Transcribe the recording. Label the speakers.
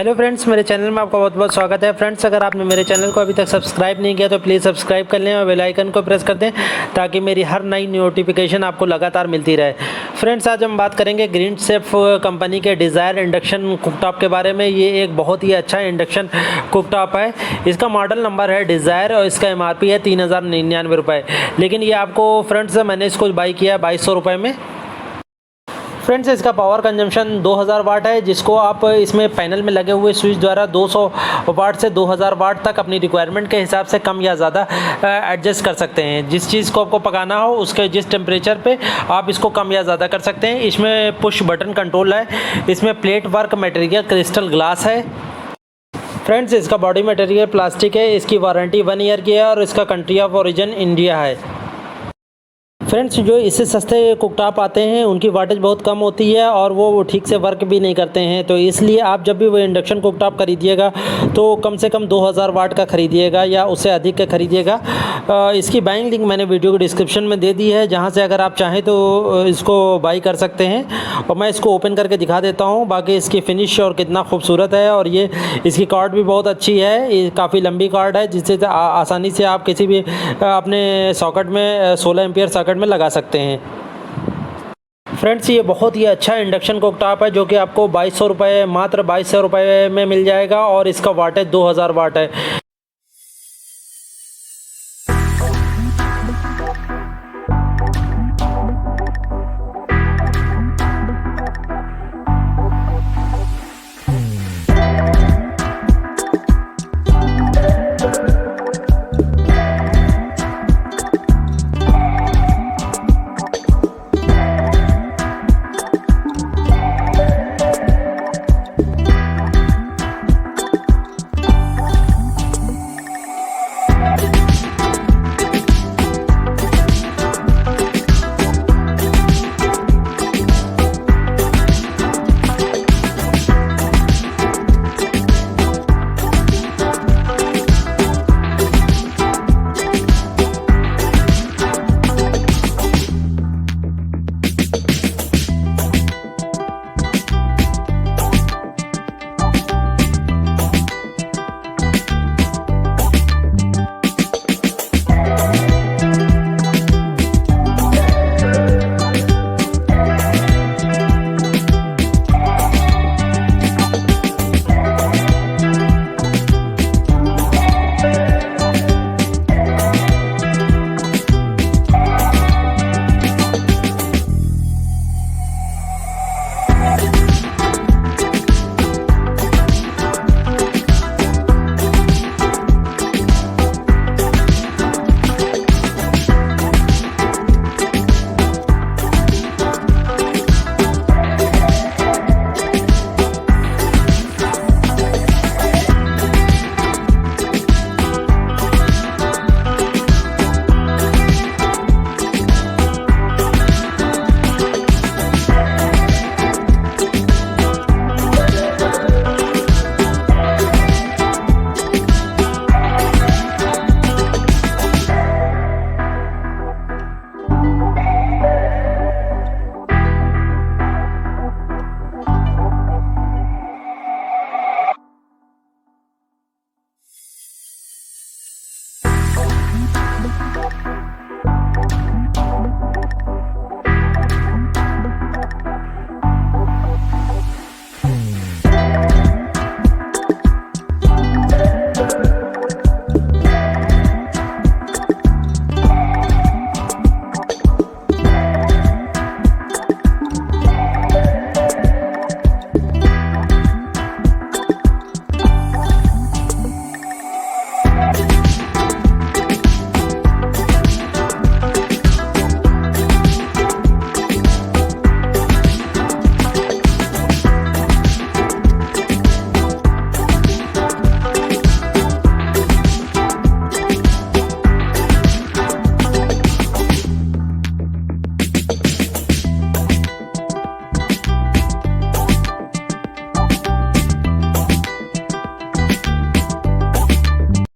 Speaker 1: Hello friends, मेरे channel में आपका बहुत बहुत स्वागत है। फ्रेंड्स, अगर आपने मेरे चैनल को अभी तक सब्सक्राइब नहीं किया तो प्लीज़ सब्सक्राइब कर लें और बेल आइकन को प्रेस कर दें ताकि मेरी हर नई नोटिफिकेशन आपको लगातार मिलती रहे। फ्रेंड्स, आज हम बात करेंगे ग्रीन शेफ कंपनी के डिज़ायर इंडक्शन कुकटॉप के बारे में। ये एक बहुत ही अच्छा इंडक्शन कुकटॉप है। इसका मॉडल नंबर है डिज़ायर और इसका MRP है 3099 रुपये। लेकिन ये आपको फ्रेंड्स मैंने इसको बाई किया 2200 रुपये में। फ्रेंड्स, इसका पावर कंजम्पशन 2000 वाट है, जिसको आप इसमें पैनल में लगे हुए स्विच द्वारा 200 वाट से 2000 वाट तक अपनी रिक्वायरमेंट के हिसाब से कम या ज़्यादा एडजस्ट कर सकते हैं। जिस चीज़ को आपको पकाना हो उसके जिस टेम्परेचर पे आप इसको कम या ज़्यादा कर सकते हैं। इसमें पुश बटन कंट्रोल है। इसमें plate work material crystal glass है। फ्रेंड्स, इसका बॉडी मटेरियल प्लास्टिक है। इसकी वारंटी 1 ईयर की है और इसका कंट्री ऑफ ओरिजिन इंडिया है। फ्रेंड्स, जो इससे सस्ते कुकटॉप आते हैं उनकी वाटेज बहुत कम होती है और वो ठीक से वर्क भी नहीं करते हैं। तो इसलिए आप जब भी वो इंडक्शन कुकटॉप खरीदिएगा तो कम से कम 2000 वाट का खरीदिएगा या उससे अधिक का खरीदिएगा। इसकी बाइंग लिंक मैंने वीडियो के डिस्क्रिप्शन में दे दी है, जहां से अगर आप चाहें तो इसको बाई कर सकते हैं। और मैं इसको ओपन करके दिखा देता हूँ। बाकी इसकी फिनिश और कितना खूबसूरत है। और ये इसकी कार्ड भी बहुत अच्छी है। ये काफ़ी लंबी कार्ड है, जिससे आसानी से आप किसी भी अपने सॉकेट में 16 एम्पियर सॉकेट में लगा सकते हैं। फ्रेंड्स, ये बहुत ही अच्छा इंडक्शन कुकटॉप है जो कि आपको 2200 रुपये, मात्र 2200 रुपये में मिल जाएगा और इसका वाटेज 2000 वाट है।